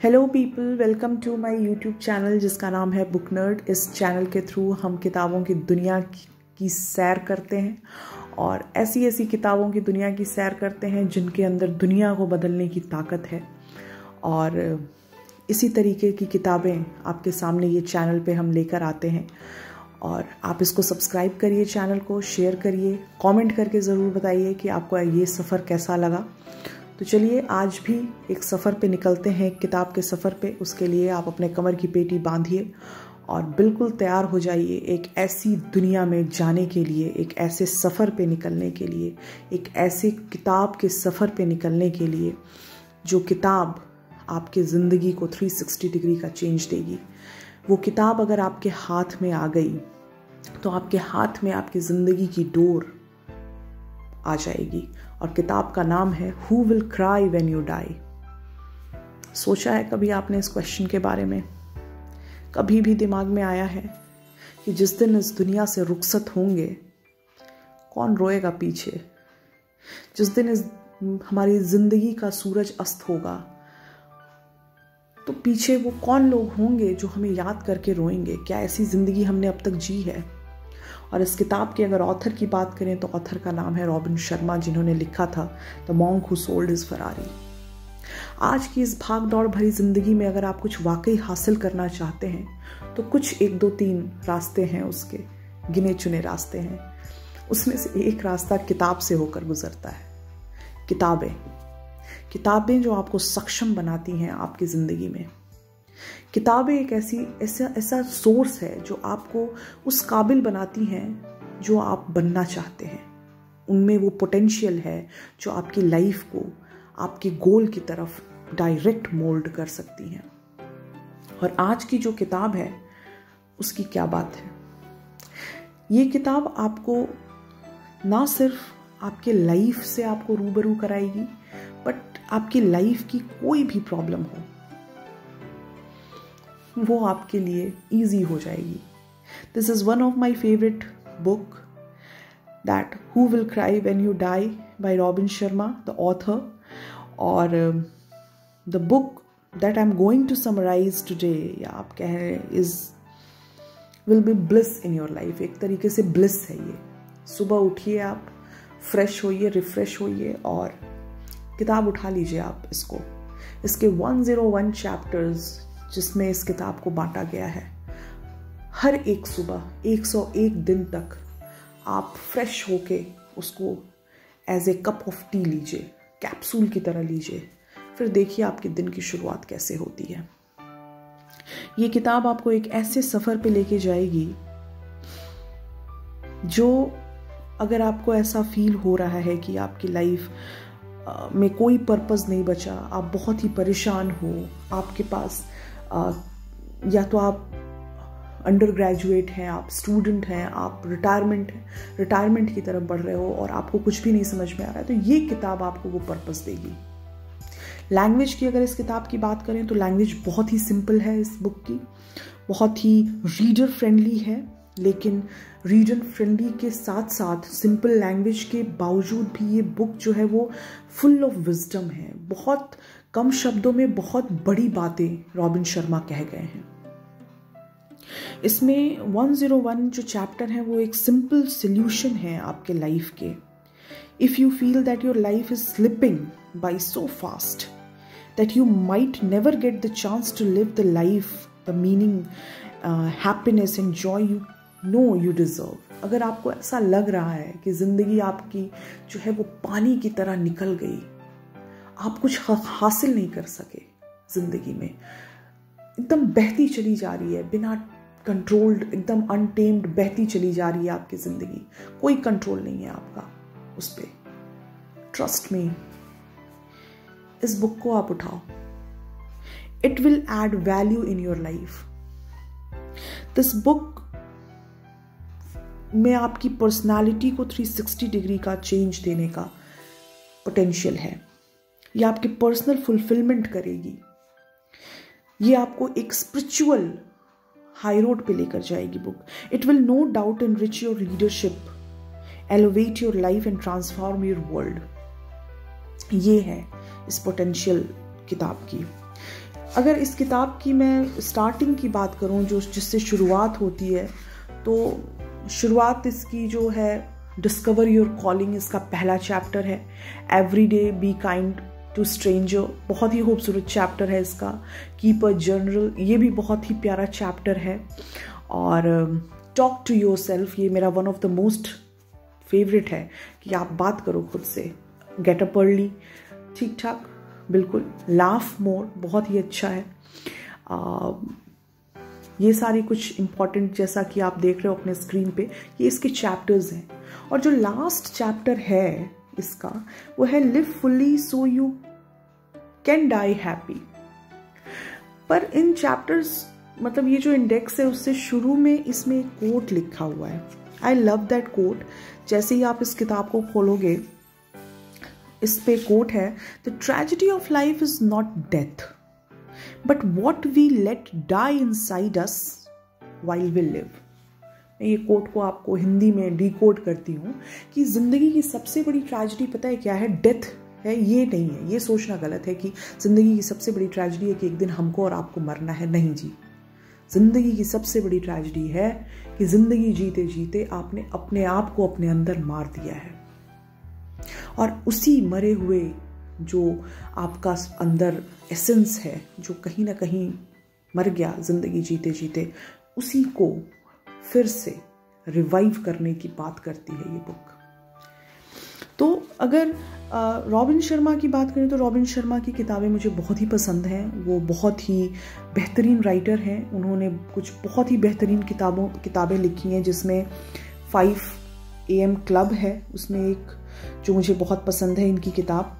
Hello people, welcome to my YouTube channel जिसका नाम है बुक नर्ड। इस चैनल के थ्रू हम किताबों की दुनिया की सैर करते हैं और ऐसी ऐसी किताबों की दुनिया की सैर करते हैं जिनके अंदर दुनिया को बदलने की ताकत है। और इसी तरीके की किताबें आपके सामने ये चैनल पे हम लेकर आते हैं और आप इसको सब्सक्राइब करिए, चैनल को शेयर करिए, कमेंट करके ज़रूर बताइए कि आपको ये सफ़र कैसा लगा। तो चलिए आज भी एक सफ़र पे निकलते हैं, एक किताब के सफ़र पे। उसके लिए आप अपने कमर की पेटी बांधिए और बिल्कुल तैयार हो जाइए एक ऐसी दुनिया में जाने के लिए, एक ऐसे सफ़र पे निकलने के लिए, एक ऐसे किताब के सफ़र पे निकलने के लिए जो किताब आपके ज़िंदगी को 360 डिग्री का चेंज देगी। वो किताब अगर आपके हाथ में आ गई तो आपके हाथ में आपकी ज़िंदगी की डोर आ जाएगी और किताब का नाम है who will cry when you die. सोचा है कभी आपने इस क्वेश्चन के बारे में? कभी भी दिमाग में आया है कि जिस दिन इस दुनिया से रुखसत होंगे कौन रोएगा पीछे? जिस दिन इस हमारी जिंदगी का सूरज अस्त होगा तो पीछे वो कौन लोग होंगे जो हमें याद करके रोएंगे? क्या ऐसी जिंदगी हमने अब तक जी है? और इस किताब के अगर ऑथर की बात करें तो ऑथर का नाम है रॉबिन शर्मा, जिन्होंने लिखा था the monk who sold his Ferrari. आज की इस भाग दौड़ भरी जिंदगी में अगर आप कुछ वाकई हासिल करना चाहते हैं तो कुछ 1 2 3 रास्ते हैं, उसके गिने चुने रास्ते हैं। उसमें से एक रास्ता किताब से होकर गुजरता है। किताबें जो आपको सक्षम बनाती हैं आपकी जिंदगी में। किताबें एक ऐसा सोर्स है जो आपको उस काबिल बनाती हैं जो आप बनना चाहते हैं। उनमें वो पोटेंशियल है जो आपकी लाइफ को आपके गोल की तरफ डायरेक्ट मोल्ड कर सकती हैं। और आज की जो किताब है उसकी क्या बात है। ये किताब आपको ना सिर्फ आपके लाइफ से आपको रूबरू कराएगी, बट आपकी लाइफ की कोई भी प्रॉब्लम हो वो आपके लिए इजी हो जाएगी। This is one of my favourite book, that who will cry when you die by Robin Sharma, the author. और the book that I am going to summarise today, या आप कह रहे हैं, is will be bliss in your life. एक तरीके से bliss है ये। सुबह उठिए, आप फ्रेश होइए, रिफ्रेश होइए और किताब उठा लीजिए आप इसको। इसके 101 चैप्टर्स जिसमें इस किताब को बांटा गया है। हर एक सुबह 101 दिन तक आप फ्रेश होके उसको as a cup of tea लीजिए, कैप्सूल की तरह लीजिए, फिर देखिए आपके दिन की शुरुआत कैसे होती है। ये किताब आपको एक ऐसे सफर पे लेके जाएगी जो, अगर आपको ऐसा फील हो रहा है कि आपकी लाइफ में कोई पर्पस नहीं बचा, आप बहुत ही परेशान हो, आपके पास या तो आप अंडर ग्रेजुएट हैं, आप स्टूडेंट हैं, आप रिटायरमेंट की तरफ बढ़ रहे हो और आपको कुछ भी नहीं समझ में आ रहा है, तो ये किताब आपको वो पर्पस देगी। लैंग्वेज की अगर इस किताब की बात करें तो लैंग्वेज बहुत ही सिंपल है इस बुक की, बहुत ही रीडर फ्रेंडली है। लेकिन रीडर फ्रेंडली के साथ साथ सिंपल लैंग्वेज के बावजूद भी ये बुक जो है वो फुल ऑफ विजडम है। बहुत कम शब्दों में बहुत बड़ी बातें रॉबिन शर्मा कह गए हैं। इसमें 101 जो चैप्टर है वो एक सिंपल सॉल्यूशन है आपके लाइफ के। If you feel that your life is slipping by so fast that you might never get the chance to live the life, the meaning, happiness and joy you know you deserve. अगर आपको ऐसा लग रहा है कि जिंदगी आपकी जो है वो पानी की तरह निकल गई, आप कुछ हासिल नहीं कर सके जिंदगी में, एकदम बहती चली जा रही है, बिना कंट्रोल्ड, एकदम अनटेम्ड बहती चली जा रही है आपकी जिंदगी, कोई कंट्रोल नहीं है आपका उस पर, ट्रस्ट मी, इस बुक को आप उठाओ। It will add value in your life. This book में आपकी पर्सनालिटी को 360 डिग्री का चेंज देने का पोटेंशियल है। ये आपकी पर्सनल फुलफिलमेंट करेगी। ये आपको एक स्पिरिचुअल हाई रोड पे लेकर जाएगी book. It will no doubt enrich your leadership, elevate your life and transform your world. ये है इस पोटेंशियल किताब की। अगर इस किताब की मैं स्टार्टिंग की बात करूं, जो जिससे शुरुआत होती है, तो शुरुआत इसकी जो है डिस्कवर योर कॉलिंग, इसका पहला चैप्टर है। Every day be kind to stranger, बहुत ही खूबसूरत चैप्टर है इसका। कीप अ जर्नल, ये भी बहुत ही प्यारा चैप्टर है। और टॉक टू योर सेल्फ, ये मेरा one of the most favourite है कि आप बात करो खुद से। गेट अप अर्ली, ठीक ठाक बिल्कुल। लाफ मोर, बहुत ही अच्छा है। ये सारे कुछ इम्पॉर्टेंट, जैसा कि आप देख रहे हो अपने स्क्रीन पे, ये इसके चैप्टर्स हैं। और जो लास्ट चैप्टर है इसका, वो है live fully so you can die happy. पर इन चैप्टर्स, मतलब ये जो इंडेक्स है, उससे शुरू में इसमें एक कोट लिखा हुआ है। I love that quote. जैसे ही आप इस किताब को खोलोगे, इस पे कोट है, the tragedy of life is not death but what we let die inside us while we live. मैं ये कोट को आपको हिंदी में डिकोड करती हूँ कि जिंदगी की सबसे बड़ी ट्रेजेडी पता है क्या है? डेथ है, ये नहीं है। ये सोचना गलत है कि जिंदगी की सबसे बड़ी ट्रेजेडी है कि एक दिन हमको और आपको मरना है। नहीं जी, जिंदगी की सबसे बड़ी ट्रेजेडी है कि जिंदगी जीते जीते आपने अपने आप को अपने अंदर मार दिया है, और उसी मरे हुए जो आपका अंदर एसेंस है, जो कहीं ना कहीं मर गया जिंदगी जीते जीते, उसी को फिर से रिवाइव करने की बात करती है ये बुक। तो अगर रॉबिन शर्मा की बात करें, तो रॉबिन शर्मा की किताबें मुझे बहुत ही पसंद हैं। वो बहुत ही बेहतरीन राइटर हैं। उन्होंने कुछ बहुत ही बेहतरीन किताबें लिखी हैं, जिसमें 5 AM क्लब है, उसमें एक जो मुझे बहुत पसंद है इनकी किताब।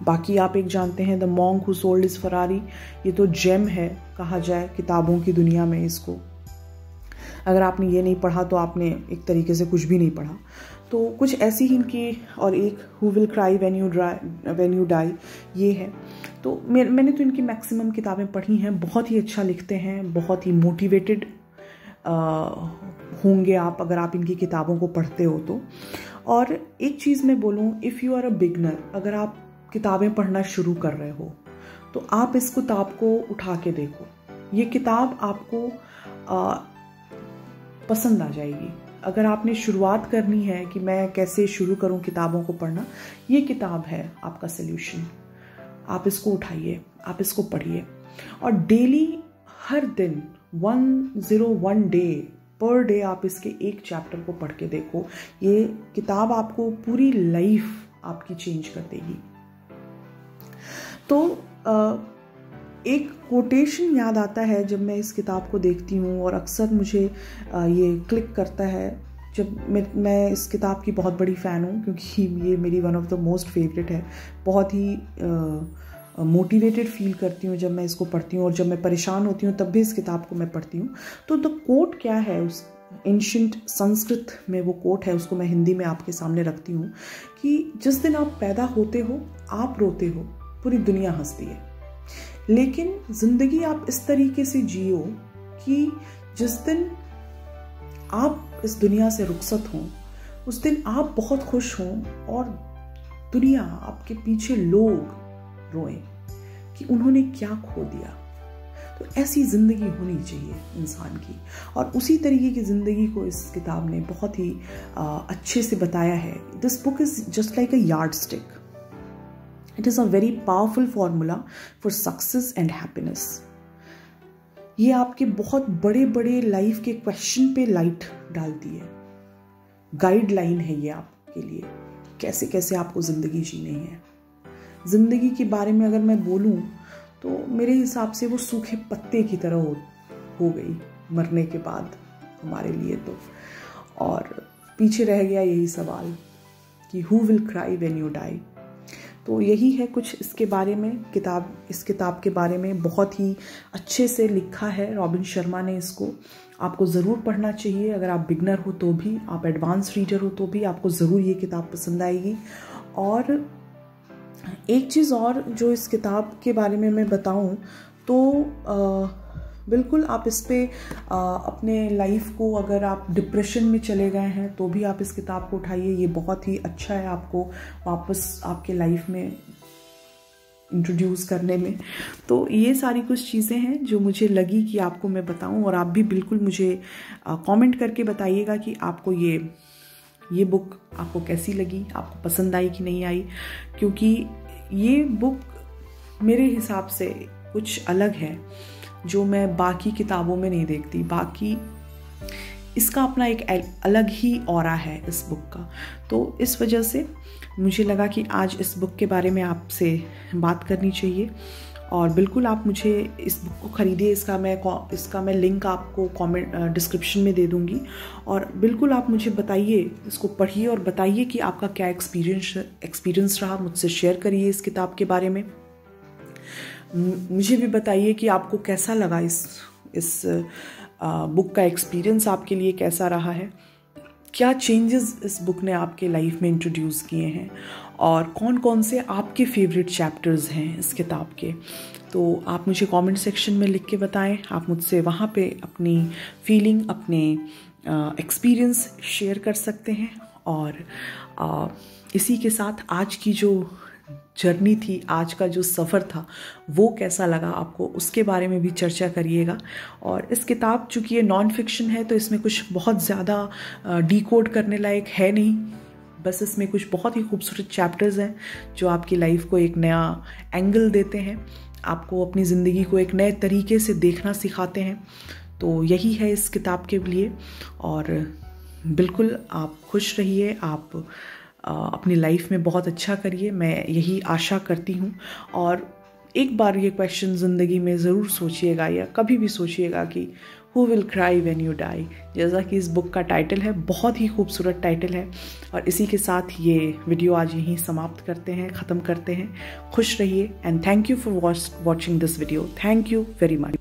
बाकी आप एक जानते हैं the monk who sold his Ferrari, ये तो जेम है कहा जाए किताबों की दुनिया में इसको। अगर आपने ये नहीं पढ़ा तो आपने एक तरीके से कुछ भी नहीं पढ़ा। तो कुछ ऐसी ही इनकी, और एक who will cry when you die, ये है। तो मैंने तो इनकी मैक्सिमम किताबें पढ़ी हैं। बहुत ही अच्छा लिखते हैं, बहुत ही मोटिवेटेड होंगे आप अगर आप इनकी किताबों को पढ़ते हो तो। और एक चीज़ मैं बोलूँ, if you are a beginner, अगर आप किताबें पढ़ना शुरू कर रहे हो तो आप इस किताब को उठा के देखो। ये किताब आपको पसंद आ जाएगी। अगर आपने शुरुआत करनी है कि मैं कैसे शुरू करूं किताबों को पढ़ना, ये किताब है आपका सल्यूशन। आप इसको उठाइए, आप इसको पढ़िए, और डेली, हर दिन 101 डे पर डे आप इसके एक चैप्टर को पढ़ के देखो। ये किताब आपको पूरी लाइफ आपकी चेंज कर देगी। तो एक कोटेशन याद आता है जब मैं इस किताब को देखती हूँ, और अक्सर मुझे ये क्लिक करता है जब मैं इस किताब की बहुत बड़ी फ़ैन हूँ, क्योंकि ये मेरी one of the most favourite है। बहुत ही मोटिवेटेड फील करती हूँ जब मैं इसको पढ़ती हूँ, और जब मैं परेशान होती हूँ तब भी इस किताब को मैं पढ़ती हूँ। तो द कोट क्या है, उस एंशिएंट संस्कृत में वो कोट है, उसको मैं हिंदी में आपके सामने रखती हूँ कि जिस दिन आप पैदा होते हो आप रोते हो, पूरी दुनिया हंसती है, लेकिन ज़िंदगी आप इस तरीके से जियो कि जिस दिन आप इस दुनिया से रुखसत हों, उस दिन आप बहुत खुश हों और दुनिया, आपके पीछे लोग रोएं कि उन्होंने क्या खो दिया। तो ऐसी ज़िंदगी होनी चाहिए इंसान की, और उसी तरीके की ज़िंदगी को इस किताब ने बहुत ही अच्छे से बताया है। This book is just like a yard stick. It is a very powerful formula for success and happiness. ये आपके बहुत बड़े बड़े लाइफ के क्वेश्चन पे लाइट डालती है। गाइडलाइन है ये आपके लिए, कैसे कैसे आपको ज़िंदगी जीनी है। ज़िंदगी के बारे में अगर मैं बोलूँ तो मेरे हिसाब से वो सूखे पत्ते की तरह हो गई मरने के बाद हमारे लिए तो। और पीछे रह गया यही सवाल कि who will cry when you die। तो यही है कुछ इसके बारे में। इस किताब के बारे में बहुत ही अच्छे से लिखा है रॉबिन शर्मा ने इसको। आपको ज़रूर पढ़ना चाहिए। अगर आप बिगनर हो तो भी, आप एडवांस रीडर हो तो भी आपको ज़रूर ये किताब पसंद आएगी। और एक चीज़ और जो इस किताब के बारे में मैं बताऊं तो बिल्कुल आप इस पे अपने लाइफ को, अगर आप डिप्रेशन में चले गए हैं तो भी आप इस किताब को उठाइए। ये बहुत ही अच्छा है, आपको वापस आपके लाइफ में इंट्रोड्यूस करने में। तो ये सारी कुछ चीज़ें हैं जो मुझे लगी कि आपको मैं बताऊं, और आप भी बिल्कुल मुझे कमेंट करके बताइएगा कि आपको ये बुक आपको कैसी लगी, आपको पसंद आई कि नहीं आई, क्योंकि ये बुक मेरे हिसाब से कुछ अलग है जो मैं बाकी किताबों में नहीं देखती। बाकी इसका अपना एक अलग ही ऑरा है इस बुक का। तो इस वजह से मुझे लगा कि आज इस बुक के बारे में आपसे बात करनी चाहिए। और बिल्कुल आप मुझे इस बुक को ख़रीदिए, इसका मैं लिंक आपको कमेंट डिस्क्रिप्शन में दे दूँगी। और बिल्कुल आप मुझे बताइए, इसको पढ़िए और बताइए कि आपका क्या एक्सपीरियंस रहा, मुझसे शेयर करिए इस किताब के बारे में। मुझे भी बताइए कि आपको कैसा लगा, इस बुक का एक्सपीरियंस आपके लिए कैसा रहा है, क्या चेंजेस इस बुक ने आपके लाइफ में इंट्रोड्यूस किए हैं, और कौन कौन से आपके फेवरेट चैप्टर्स हैं इस किताब के। तो आप मुझे कमेंट सेक्शन में लिख के बताएं। आप मुझसे वहाँ पे अपनी फीलिंग, अपने एक्सपीरियंस शेयर कर सकते हैं। और इसी के साथ आज की जो जर्नी थी, आज का जो सफ़र था, वो कैसा लगा आपको, उसके बारे में भी चर्चा करिएगा। और इस किताब चूँकि ये नॉन फिक्शन है तो इसमें कुछ बहुत ज़्यादा डिकोड करने लायक है नहीं, बस इसमें कुछ बहुत ही खूबसूरत चैप्टर्स हैं जो आपकी लाइफ को एक नया एंगल देते हैं, आपको अपनी ज़िंदगी को एक नए तरीके से देखना सिखाते हैं। तो यही है इस किताब के लिए। और बिल्कुल आप खुश रहिए, आप अपनी लाइफ में बहुत अच्छा करिए, मैं यही आशा करती हूँ। और एक बार ये क्वेश्चन ज़िंदगी में ज़रूर सोचिएगा, या कभी भी सोचिएगा कि who will cry when you die, जैसा कि इस बुक का टाइटल है। बहुत ही खूबसूरत टाइटल है। और इसी के साथ ये वीडियो आज यहीं समाप्त करते हैं, ख़त्म करते हैं। खुश रहिए and thank you for watching this video. Thank you very much.